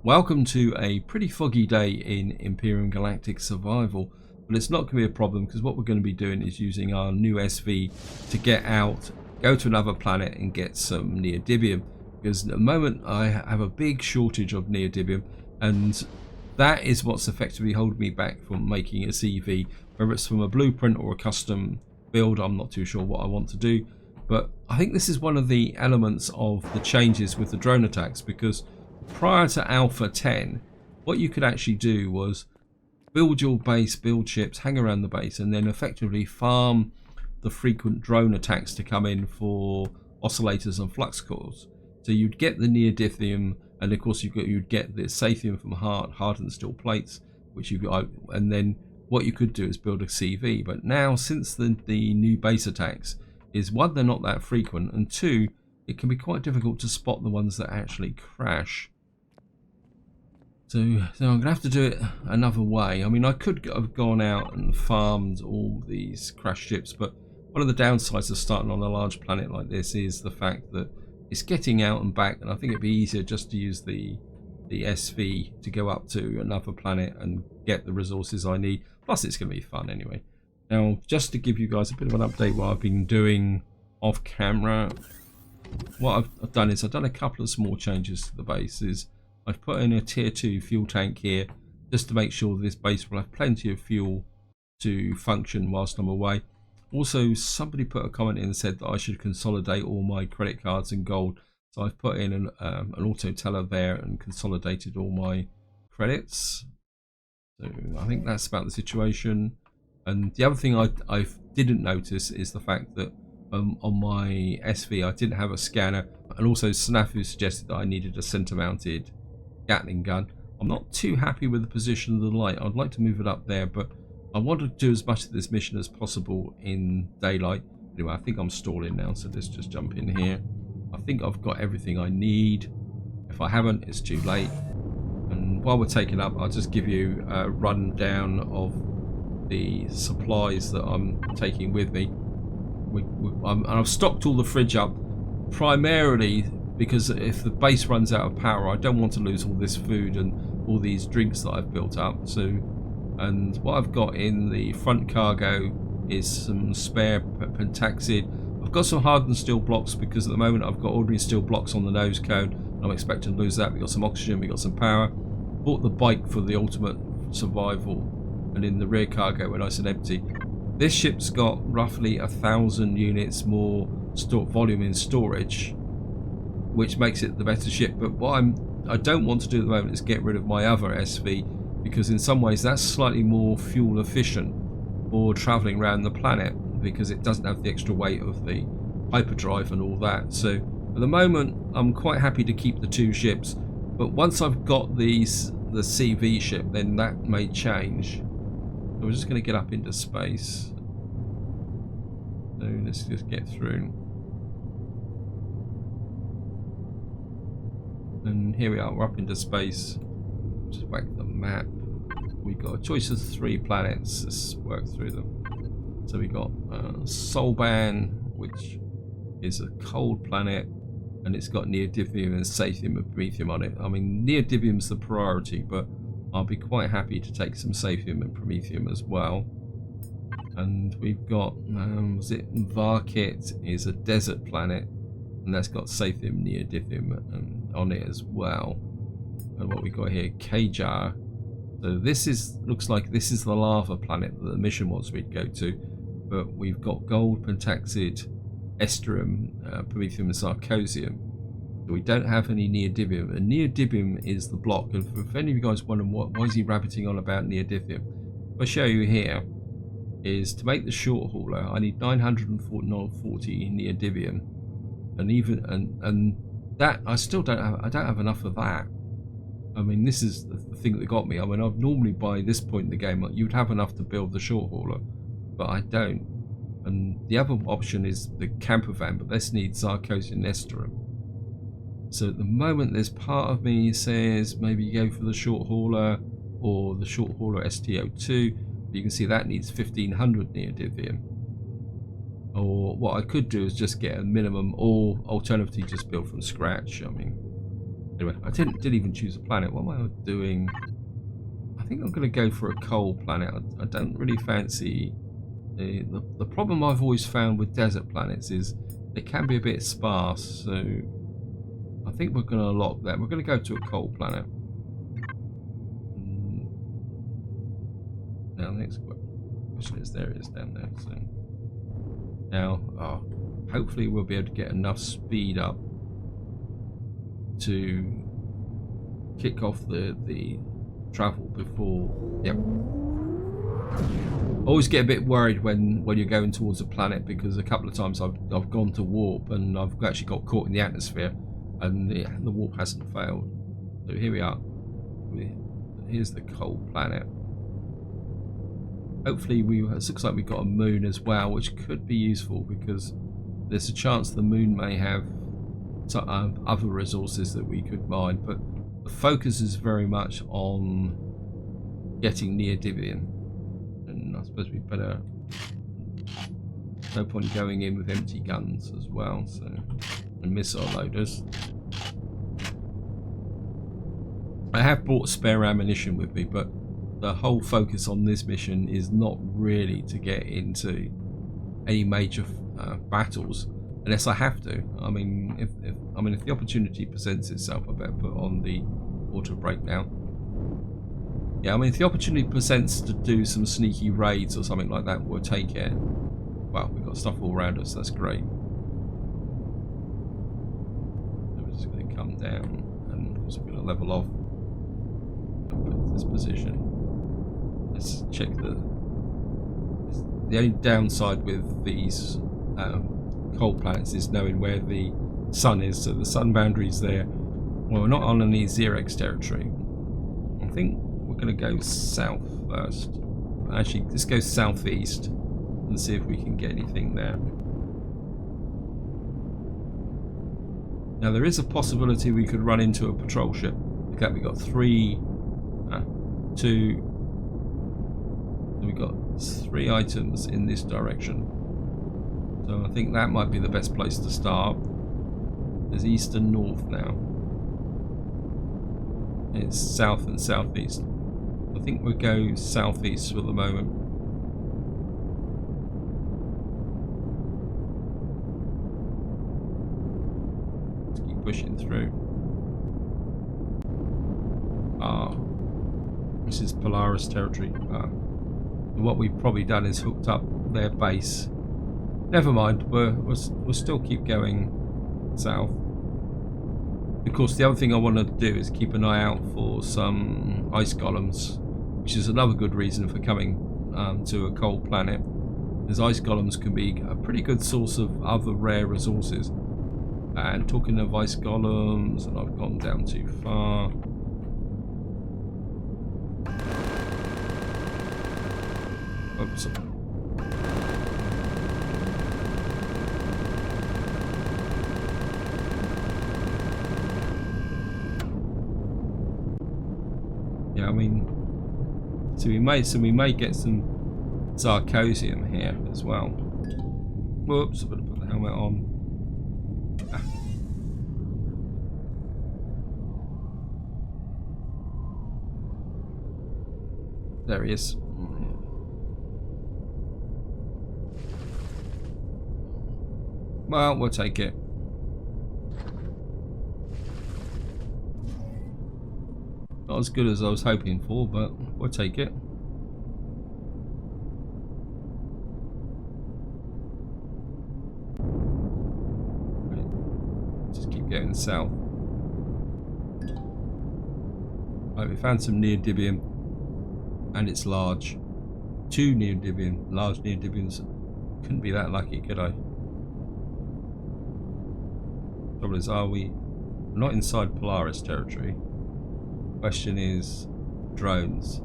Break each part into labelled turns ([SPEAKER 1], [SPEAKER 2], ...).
[SPEAKER 1] Welcome to a pretty foggy day in Empyrion Galactic Survival, but it's not going to be a problem because what we're going to be doing is using our new SV to get out, go to another planet and get some Neodymium, because at the moment I have a big shortage of Neodymium and that is what's effectively holding me back from making a CV, whether it's from a blueprint or a custom build. I'm not too sure what I want to do, but I think this is one of the elements of the changes with the drone attacks, because prior to Alpha 10 what you could actually do was build your base, build ships, hang around the base, and then effectively farm the frequent drone attacks to come in for oscillators and flux cores. So you'd get the Neodymium, and of course you'd get the Sathium from hardened steel plates, which you've got, and then what you could do is build a CV. But now, since the new base attacks, is one, they're not that frequent, and two, it can be quite difficult to spot the ones that actually crash. So I'm going to have to do it another way. I mean, I could have gone out and farmed all these crash ships, but one of the downsides of starting on a large planet like this is the fact that it's getting out and back, and I think it'd be easier just to use the SV to go up to another planet and get the resources I need. Plus it's going to be fun anyway. Now, just to give you guys a bit of an update what I've been doing off camera, what I've done is I've done a couple of small changes to the bases. I've put in a tier 2 fuel tank here just to make sure this base will have plenty of fuel to function whilst I'm away. Also, somebody put a comment in and said that I should consolidate all my credit cards and gold, so I've put in an auto teller there and consolidated all my credits. So I think that's about the situation. And the other thing I didn't notice is the fact that on my SV I didn't have a scanner, and also Snafu suggested that I needed a center mounted Gatling gun. I'm not too happy with the position of the light. I'd like to move it up there, but I want to do as much of this mission as possible in daylight. Anyway, I think I'm stalling now, so let's just jump in here. I think I've got everything I need. If I haven't, it's too late. And while we're taking up, I'll just give you a rundown of the supplies that I'm taking with me. I've stocked all the fridge up primarily because if the base runs out of power, I don't want to lose all this food and all these drinks that I've built up. So, and what I've got in the front cargo is some spare pentaxid. I've got some hardened steel blocks because at the moment I've got ordinary steel blocks on the nose cone. I'm expecting to lose that. We've got some oxygen, we've got some power. Bought the bike for the ultimate survival, and in the rear cargo we're nice and empty. This ship's got roughly 1,000 units more volume in storage, which makes it the better ship. But what I don't want to do at the moment is get rid of my other SV, because in some ways that's slightly more fuel efficient for travelling around the planet, because it doesn't have the extra weight of the hyperdrive and all that. So at the moment I'm quite happy to keep the two ships, but once I've got the CV ship, then that may change. So we're just going to get up into space. So let's just get through. And here we are, we're up into space. Just whack the map. We've got a choice of 3 planets. Let's work through them. So we got Solban, which is a cold planet, and it's got Neodymium and Sathium and Promethium on it. I mean, Neodymium's the priority, but I'll be quite happy to take some Sathium and Promethium as well. And we've got, was it Varkit is a desert planet, and that's got Sathium, Neodymium on it as well. And what we got here, Kajar. So this looks like this is the lava planet that the mission wants me to go to, but we've got gold, pentaxid, esterium, promethium and sarcosium. But we don't have any Neodymium, and Neodymium is the block. And if any of you guys wonder why is he rabbiting on about Neodymium, I'll show you here is to make the short hauler I need 940 Neodymium, and even and that I still don't have enough of that. I mean, this is the thing that got me. I mean, I've normally by this point in the game you'd have enough to build the short hauler, but I don't. And the other option is the camper van, but this needs sarcosium and esterium. So at the moment there's part of me says maybe go for the short hauler or the short hauler STO2. You can see that needs 1500 Neodymium. Or what I could do is just get a minimum, or alternatively just build from scratch. I mean, Anyway, I didn't even choose a planet. What am I doing? I think I'm going to go for a coal planet. I don't really fancy... The problem I've always found with desert planets is they can be a bit sparse, so I think we're going to lock that. We're going to go to a coal planet. Now, the next question is, there it is down there. So now, hopefully we'll be able to get enough speed up to kick off the travel before. Yep. Always get a bit worried when you're going towards a planet, because a couple of times I've gone to warp and I've actually got caught in the atmosphere, and the warp hasn't failed. So here we are. Here's the coal planet. Hopefully it looks like we've got a moon as well, which could be useful because there's a chance the moon may have some other resources that we could mine, but the focus is very much on getting Neodymium. And I suppose we better, no point going in with empty guns as well, so, and missile loaders. I have brought spare ammunition with me, but the whole focus on this mission is not really to get into any major battles unless I have to. I mean, if the opportunity presents itself, I better put on the auto brake now. Yeah, I mean, if the opportunity presents to do some sneaky raids or something like that, we'll take it. Well, we've got stuff all around us, that's great. So we're just going to come down and also going to level off and put this position. Let's check the only downside with these coal planets is knowing where the sun is. So the sun boundary is there. Well, we're not on any Xerex territory. I think we're going to go south first. Actually, let's go southeast and see if we can get anything there. Now, there is a possibility we could run into a patrol ship. Look at, we got we've got 3 items in this direction. So I think that might be the best place to start. There's east and north now. It's south and southeast. I think we'll go southeast for the moment. Let's keep pushing through. This is Polaris territory. What we've probably done is hooked up their base. Never mind, we'll still keep going south. Of course, the other thing I want to do is keep an eye out for some ice golems, which is another good reason for coming to a cold planet, as ice golems can be a pretty good source of other rare resources. And talking of ice golems, and I've gone down too far. Oops. Yeah, I mean, so we may get some Zarcosium here as well. Whoops, I'm gonna put the helmet on. There he is. Well, we'll take it. Not as good as I was hoping for, but we'll take it. Right. Just keep going south. Right, we found some Neodymium, and it's large. 2 Neodymium, large Neodymiums. Couldn't be that lucky, could I? Trouble is, we're not inside Polaris territory. Question is drones.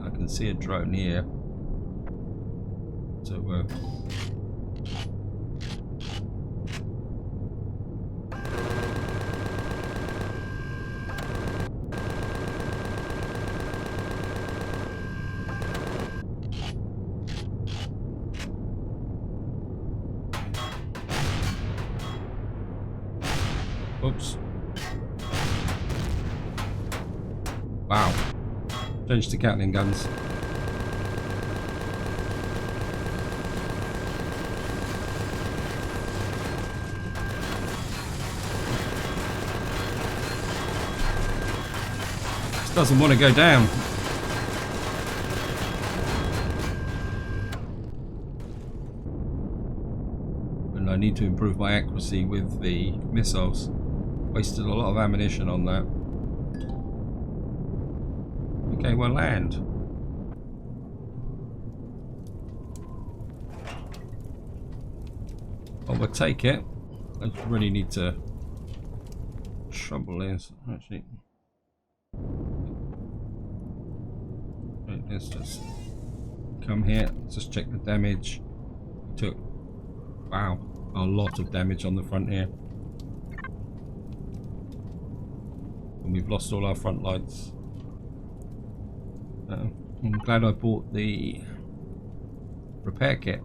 [SPEAKER 1] I can see a drone here. So Oops. Wow. Changed to Gatling guns. This doesn't want to go down. And I need to improve my accuracy with the missiles. Wasted a lot of ammunition on that. Okay, well, land. Well, we'll take it. I really need to. Trouble is, actually. Right, let's just come here. Let's just check the damage. Took, wow, a lot of damage on the front here. And we've lost all our front lights. I'm glad I bought the repair kit.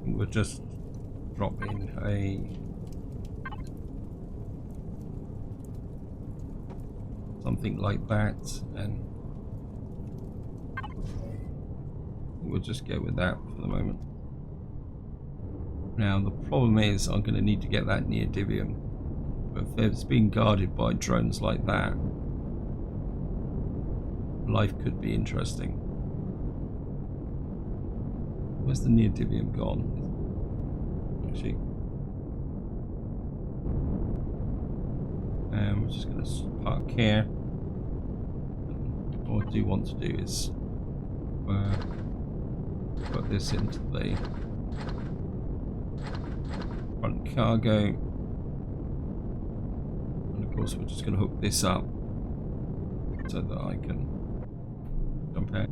[SPEAKER 1] We'll just drop in something like that, and we'll just go with that for the moment. Now the problem is I'm going to need to get that Neodymium, but if it's being guarded by drones like that, life could be interesting. Where's the Neodymium gone? Actually, we're just going to park here. What I do want to do is put this into the front cargo, and of course we're just going to hook this up so that I can jump out.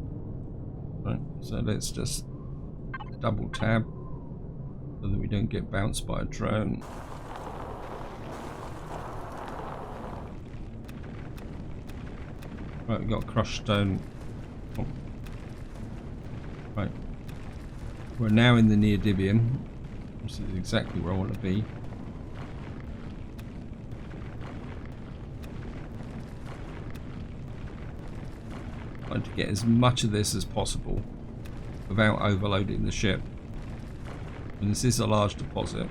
[SPEAKER 1] Right, so let's just double tab so that we don't get bounced by a drone. Right, we've got crushed stone. Oh. Right, we're now in the Neodymium. This is exactly where I want to be. Trying to get as much of this as possible without overloading the ship. And this is a large deposit.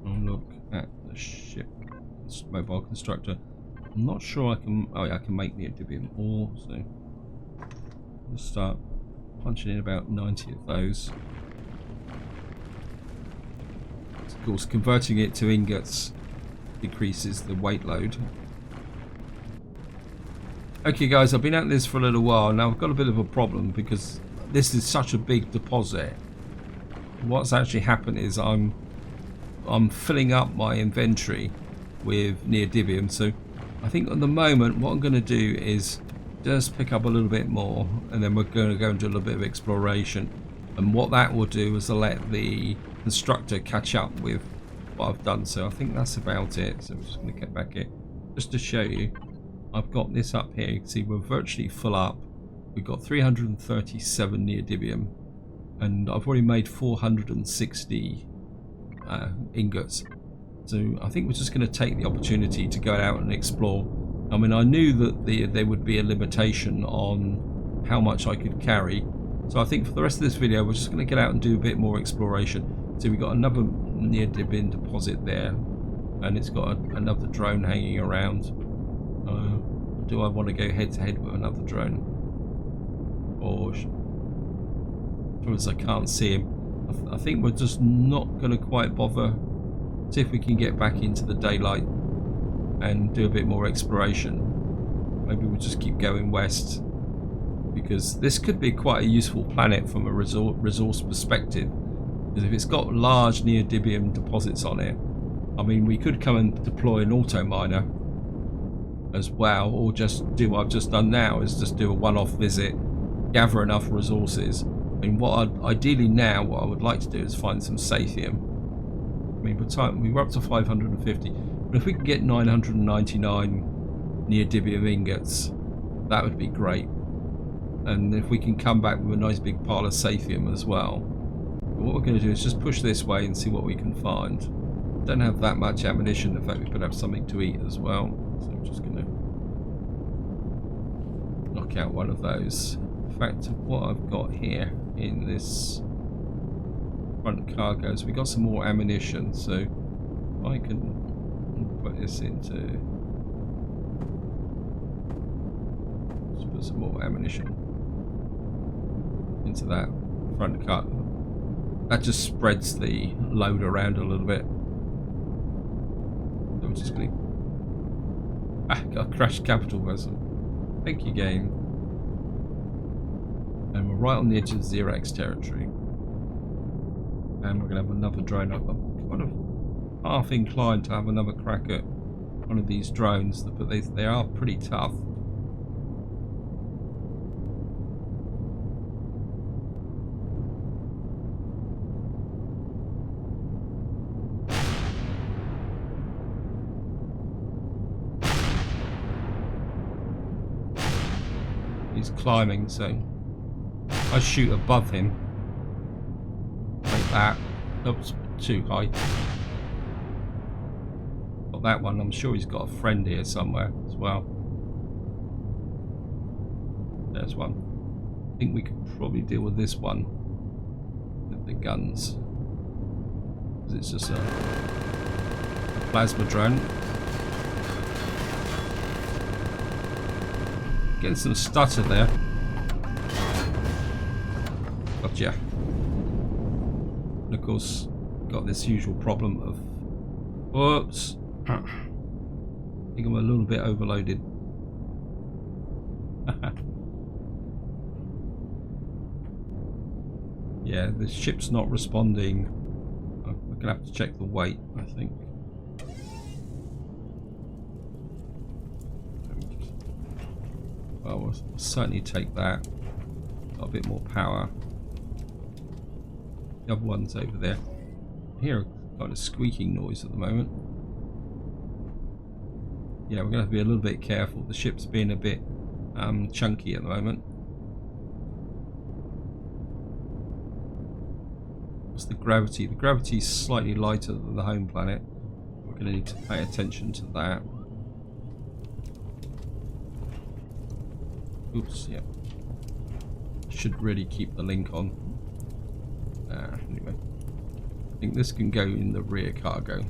[SPEAKER 1] I'll look at the ship mobile constructor. I'm not sure I can. Oh yeah, I can make Neodymium ore. So let's start punching in about 90 of those. Of course, converting it to ingots decreases the weight load. Okay guys, I've been at this for a little while now. I've got a bit of a problem because this is such a big deposit. What's actually happened is I'm filling up my inventory with Neodymium. So I think at the moment what I'm going to do is just pick up a little bit more, and then we're going to go and do a little bit of exploration. And what that will do is let the constructor catch up with what I've done. So I think that's about it. So I'm just going to get back here just to show you. I've got this up here. You can see we're virtually full up. We've got 337 Neodymium, and I've already made 460 ingots. So I think we're just going to take the opportunity to go out and explore. I mean, I knew that there would be a limitation on how much I could carry. So I think for the rest of this video, we're just going to get out and do a bit more exploration. So we've got another Neodymium deposit there, and it's got another drone hanging around. Do I want to go head to head with another drone? Or as I can't see him, I think we're just not going to quite bother. See if we can get back into the daylight and do a bit more exploration. Maybe we'll just keep going west, because this could be quite a useful planet from a resource perspective. Because if it's got large Neodymium deposits on it, I mean, we could come and deploy an auto miner as well, or just do what I've just done now, is just do a one-off visit, gather enough resources. I mean, ideally now, what I would like to do is find some Sathium. I mean, we're up to 550, but if we can get 999 Neodymium ingots, that would be great. and if we can come back with a nice big pile of Sathium as well. But what we're going to do is just push this way and see what we can find. Don't have that much ammunition. In fact, we could have something to eat as well. So I'm just going to knock out one of those. In fact, what I've got here in this front cargo is we got some more ammunition. So I can put this into... Let's put some more ammunition into that front cargo. That just spreads the load around a little bit. I'm just going to... got a crashed capital vessel. Thank you, game. And we're right on the edge of Xerax territory. And we're going to have another drone up. I'm kind of half inclined to have another crack at one of these drones, but they are pretty tough. He's climbing, so I shoot above him like that. Oops, too high. Got that one. I'm sure he's got a friend here somewhere as well. There's one. I think we could probably deal with this one with the guns, because it's just a plasma drone. Getting some stutter there. Gotcha. And of course, got this usual problem of... Whoops. I think I'm a little bit overloaded. Yeah, the ship's not responding. I'm going to have to check the weight, I think. Well, we'll certainly take that. Got a bit more power. The other one's over there. I hear a kind of squeaking noise at the moment. Yeah, we're going to have to be a little bit careful. The ship's being a bit chunky at the moment. What's the gravity? The gravity's slightly lighter than the home planet. We're going to need to pay attention to that. Oops, yeah. Should really keep the link on. Anyway. I think this can go in the rear cargo.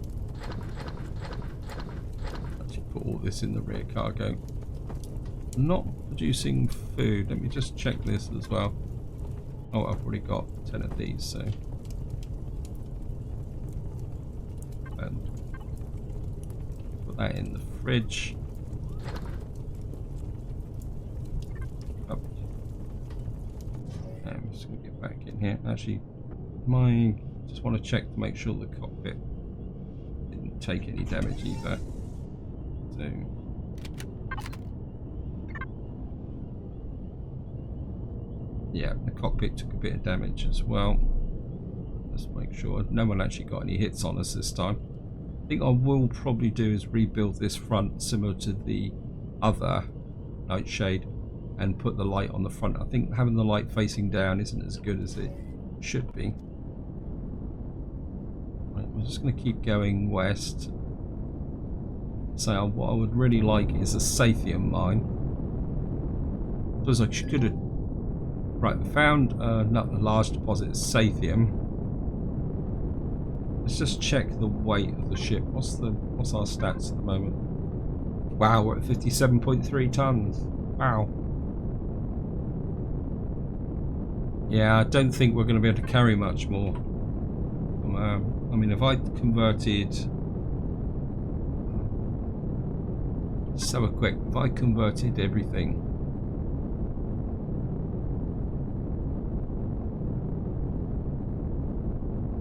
[SPEAKER 1] Actually put all this in the rear cargo. Not producing food. Let me just check this as well. Oh, I've already got 10 of these, so. And put that in the fridge. I'm just going to get back in here. Actually, just want to check to make sure the cockpit didn't take any damage either. So, yeah, the cockpit took a bit of damage as well. Just make sure no one actually got any hits on us this time. I think I will probably do is rebuild this front similar to the other Nightshade and put the light on the front. I think having the light facing down isn't as good as it should be. Right, we're just going to keep going west. So what I would really like is a Sathium mine. Because I could have... Right, we found not a large deposit of Sathium. Let's just check the weight of the ship. What's our stats at the moment? Wow, we're at 57.3 tons. Wow. Yeah, I don't think we're going to be able to carry much more. I mean, if I converted... Let's have a quick... If I converted everything...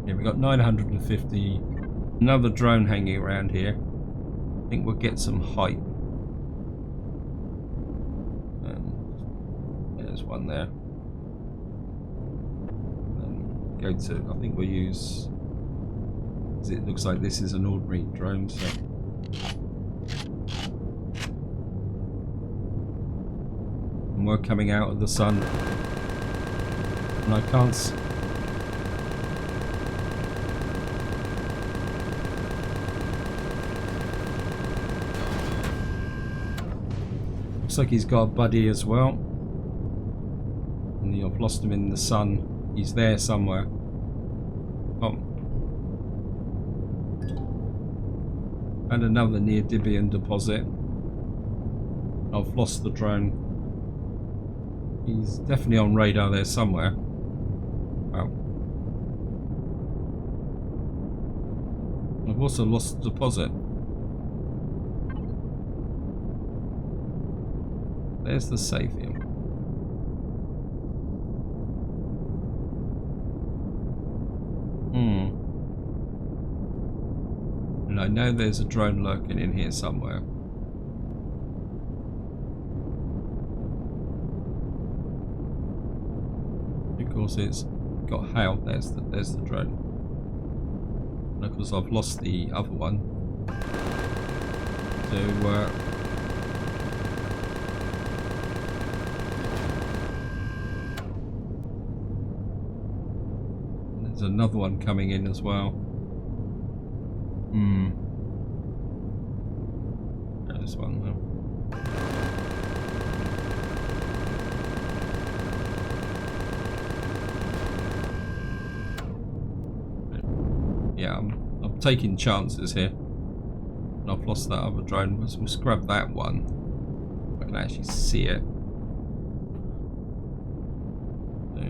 [SPEAKER 1] Yeah, we got 950. Another drone hanging around here. I think we'll get some height. There's one there. Go to, I think we'll use, it looks like this is an ordinary drone, so and and we're coming out of the sun. And I can't... Looks like he's got a buddy as well. And I've lost him in the sun. He's there somewhere. Oh. And another Neodymium deposit. I've lost the drone. He's definitely on radar there somewhere. Wow. I've also lost the deposit. There's the Saphium. And I know there's a drone lurking in here somewhere. Of course, it's got hail. There's the drone. And of course, I've lost the other one. So there's another one coming in as well. This one though. Yeah, I'm taking chances here. And I've lost that other drone. We'll scrub that one. I can actually see it. So,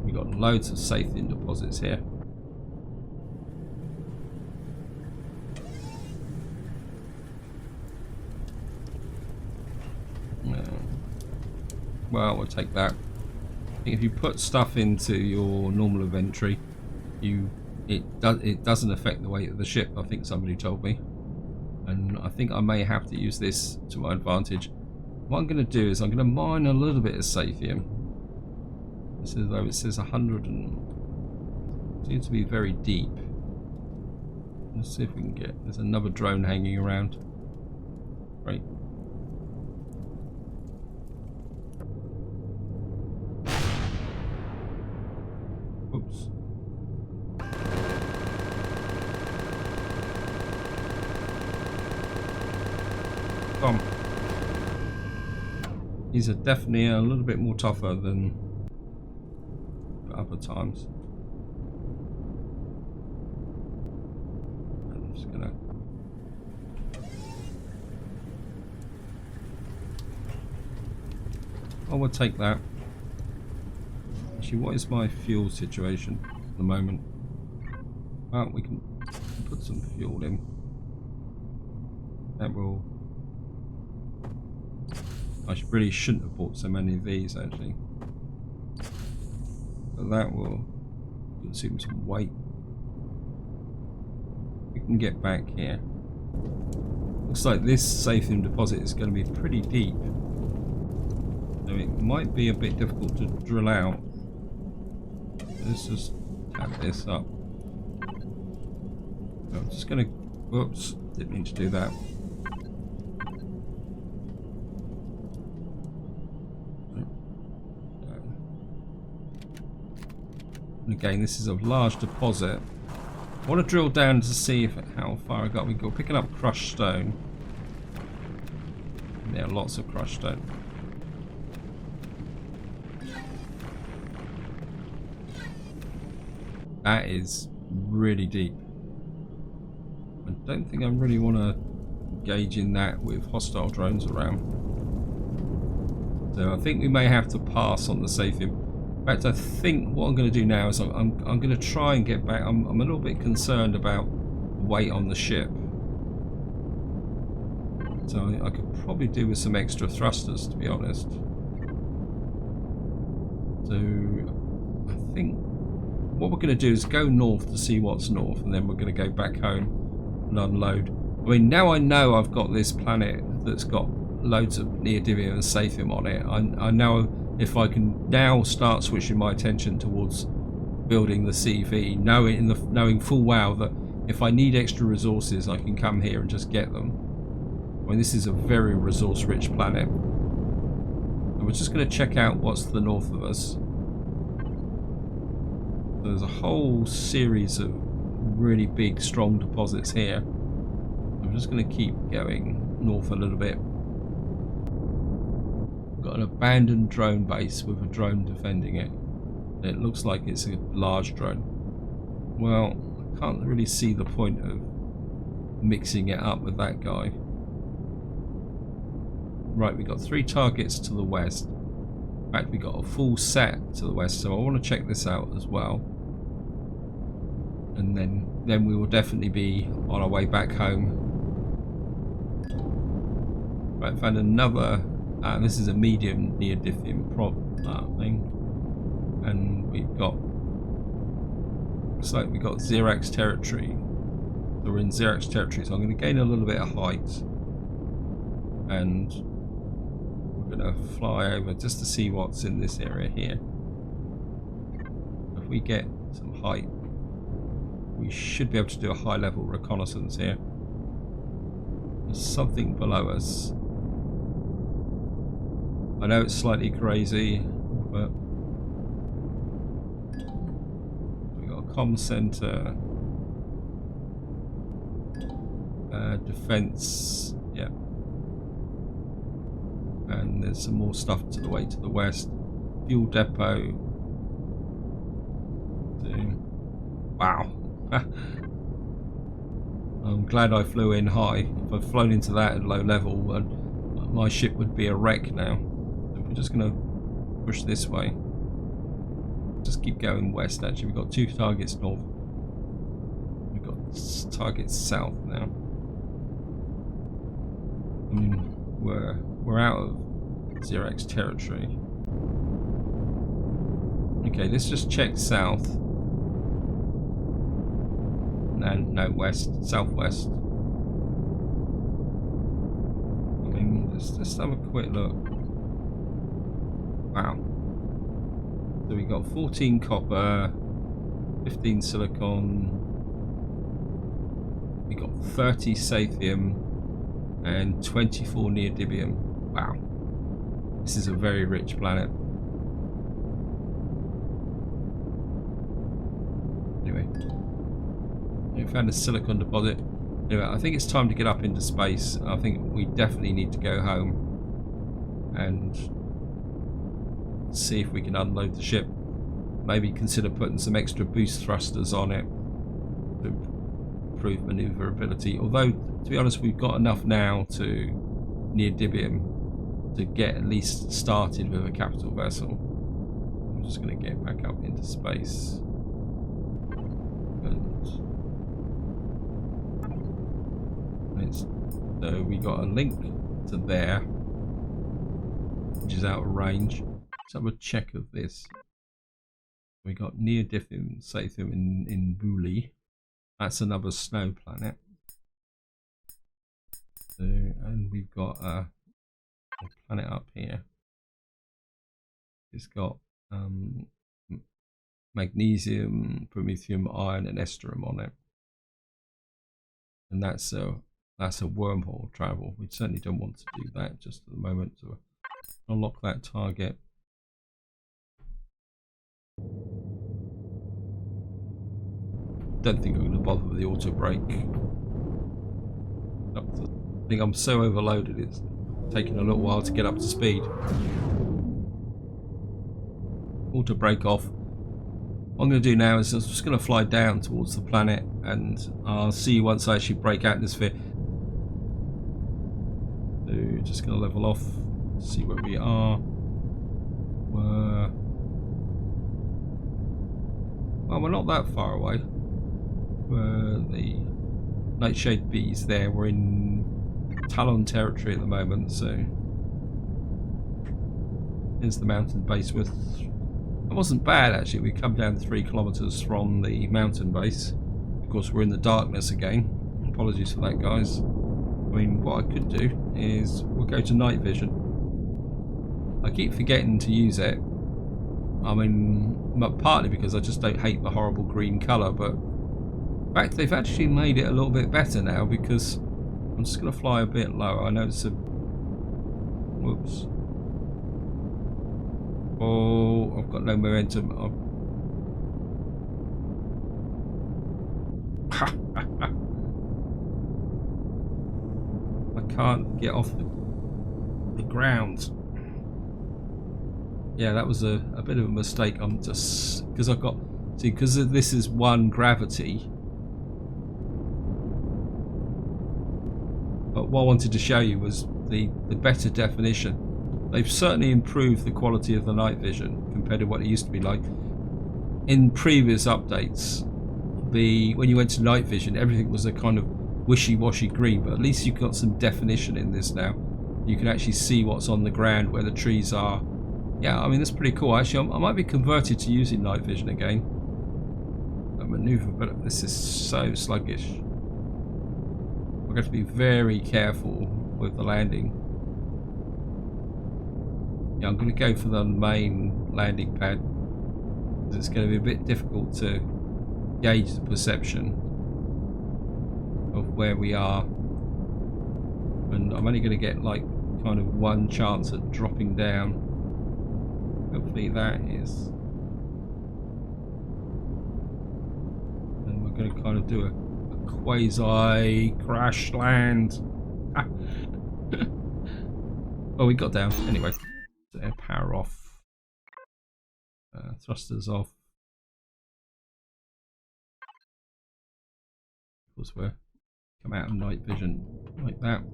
[SPEAKER 1] we've got loads of Saphium deposits here. Well, we'll take that. I think if you put stuff into your normal inventory, it doesn't affect the weight of the ship. I think somebody told me, and I think I may have to use this to my advantage. What I'm going to do is I'm going to mine a little bit of Saphium. This is, though it says 100 and seems to be very deep. Let's see if we can get. There's another drone hanging around. Right. Oops. Come. These are definitely a little bit more tougher than other times. I'm just gonna. I will take that. Actually, what is my fuel situation at the moment? Well, we can put some fuel in. That will. I really shouldn't have bought so many of these actually. But that will consume some weight. We can get back here. Looks like this Saphium deposit is going to be pretty deep. So it might be a bit difficult to drill out. Let's just tap this up. I'm just going to... Whoops, didn't mean to do that. And again, this is a large deposit. I want to drill down to see how far I got. We go picking up crushed stone. Yeah, lots of crushed stone. That is really deep. I don't think I really want to engage in that with hostile drones around. So I think we may have to pass on the Saphium. In fact, I think what I'm going to do now is I'm going to try and get back. I'm a little bit concerned about weight on the ship. So I could probably do with some extra thrusters, to be honest. So I think what we're going to do is go north to see what's north, and then we're going to go back home and unload. I mean, now I know I've got this planet that's got loads of Neodymium and Saphium on it. I know if I can now start switching my attention towards building the CV, knowing full well that if I need extra resources, I can come here and just get them. I mean, this is a very resource-rich planet. So we're just going to check out what's to the north of us. There's a whole series of really big, strong deposits here. I'm just going to keep going north a little bit. We've got an abandoned drone base with a drone defending it. It looks like it's a large drone. Well, I can't really see the point of mixing it up with that guy. Right, we've got 3 targets to the west. In fact, we've got a full set to the west, so I want to check this out as well. And then we will definitely be on our way back home. Right, found another, this is a medium Neodymium thing. And we've got, looks like we've got Xerax territory. So we're in Xerax territory, so I'm going to gain a little bit of height. And we're going to fly over just to see what's in this area here. If we get some height, we should be able to do a high level reconnaissance here. There's something below us. I know it's slightly crazy, but we got a comm center, defense, yeah, and there's some more stuff to the way to the west. Fuel depot. Wow. I'm glad I flew in high. If I'd flown into that at low level, my ship would be a wreck now. So we're just going to push this way. Just keep going west. Actually, we've got 2 targets north. We've got targets south now. I mean, we're out of Xerax territory. Okay, let's just check south. No, west, southwest. I mean, let's just have a quick look. Wow. So we got 14 copper, 15 silicon, we got 30 sathium, and 24 neodymium. Wow. This is a very rich planet. Anyway. We found a silicon deposit. Anyway, I think it's time to get up into space. I think we definitely need to go home and see if we can unload the ship. Maybe consider putting some extra boost thrusters on it to improve maneuverability. Although, to be honest, we've got enough now to neodymium to get at least started with a capital vessel. I'm just going to get back up into space. So we got a link to there, which is out of range. Let's have a check of this. We got Neodymium Sathium in Buli. That's another snow planet. So, and we've got a planet up here. It's got magnesium, promethium, iron, and estrum on it, and that's a wormhole travel. We certainly don't want to do that just at the moment. So unlock that target. Don't think I'm going to bother with the auto brake. I think I'm so overloaded it's taking a little while to get up to speed. Auto brake off. What I'm going to do now is I'm just going to fly down towards the planet, and I'll see you once I actually break atmosphere. So just going to level off, see where we are. Well, we're not that far away. The Nightshade B's there. We're in Talon territory at the moment, so here's the mountain base. With it wasn't bad actually. We come down 3 kilometers from the mountain base. Of course, we're in the darkness again. Apologies for that, guys. I mean, what I could do is we'll go to night vision. I keep forgetting to use it. I mean, partly because I just don't hate the horrible green colour, but in fact they've actually made it a little bit better now, because I'm just going to fly a bit lower. I know it's a... Whoops. Oh, I've got no momentum. I can't get off the ground. Yeah, that was a bit of a mistake. I'm just because I've got because this is one gravity. But what I wanted to show you was the better definition. They've certainly improved the quality of the night vision compared to what it used to be like. In previous updates, when you went to night vision, everything was a kind of wishy-washy green, but at least you've got some definition in this now. You can actually see what's on the ground, where the trees are. Yeah, I mean, that's pretty cool. Actually, I might be converted to using night vision again. A maneuver, but this is so sluggish. We're going to be very careful with the landing. Yeah, I'm going to go for the main landing pad. It's going to be a bit difficult to gauge the perception of where we are. And I'm only going to get like kind of one chance at dropping down. Hopefully that is. And we're going to kind of do a quasi crash land. Oh, we got down anyway. So power off, thrusters off. Of course, we're come out of night vision like that,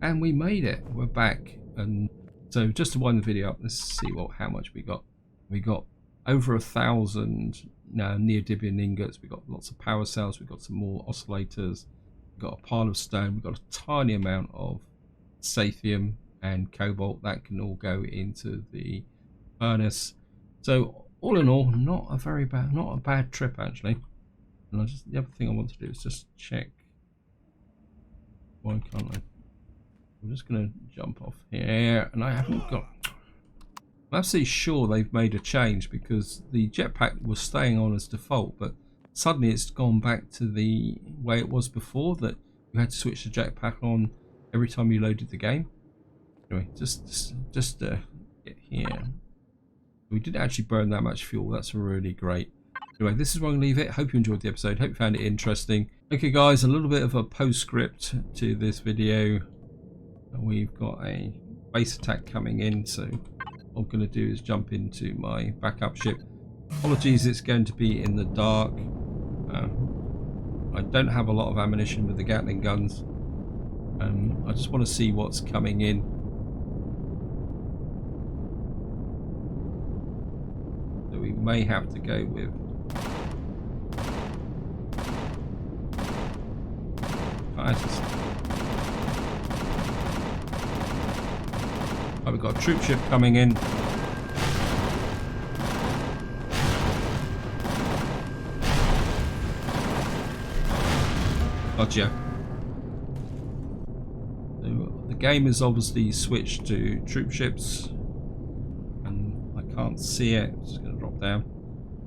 [SPEAKER 1] and we made it. We're back, and so just to wind the video up, let's see how much we got. We got over 1,000 neodymium ingots. We got lots of power cells. We got some more oscillators. We got a pile of stone. We got a tiny amount of sathium and cobalt that can all go into the furnace. So all in all, not a bad trip actually. And the other thing I want to do is just check. Why can't I? I'm just going to jump off here, and I haven't got. I'm absolutely sure they've made a change because the jetpack was staying on as default, but suddenly it's gone back to the way it was before, that you had to switch the jetpack on every time you loaded the game. Anyway, just get here. We didn't actually burn that much fuel. That's really great. Anyway, this is where I'm going to leave it. Hope you enjoyed the episode. Hope you found it interesting. Okay, guys, a little bit of a postscript to this video. We've got a base attack coming in, so what I'm going to do is jump into my backup ship. Apologies, it's going to be in the dark. I don't have a lot of ammunition with the Gatling guns. I just want to see what's coming in. So we may have to go with oh, we've got a troop ship coming in. Gotcha. So the game has obviously switched to troop ships, and I can't see it. It's just going to drop down.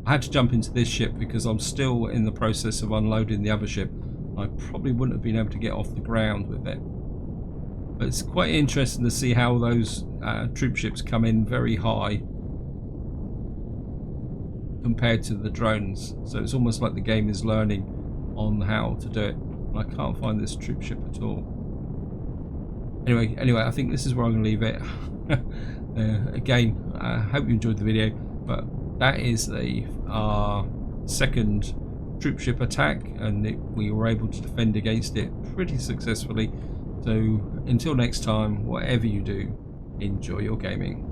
[SPEAKER 1] I had to jump into this ship because I'm still in the process of unloading the other ship. I probably wouldn't have been able to get off the ground with it. But it's quite interesting to see how those troop ships come in very high compared to the drones. So it's almost like the game is learning on how to do it. And I can't find this troop ship at all. Anyway, I think this is where I'm going to leave it. Again, I hope you enjoyed the video. But that is our second troop ship attack, and we were able to defend against it pretty successfully. So until next time, whatever you do, enjoy your gaming.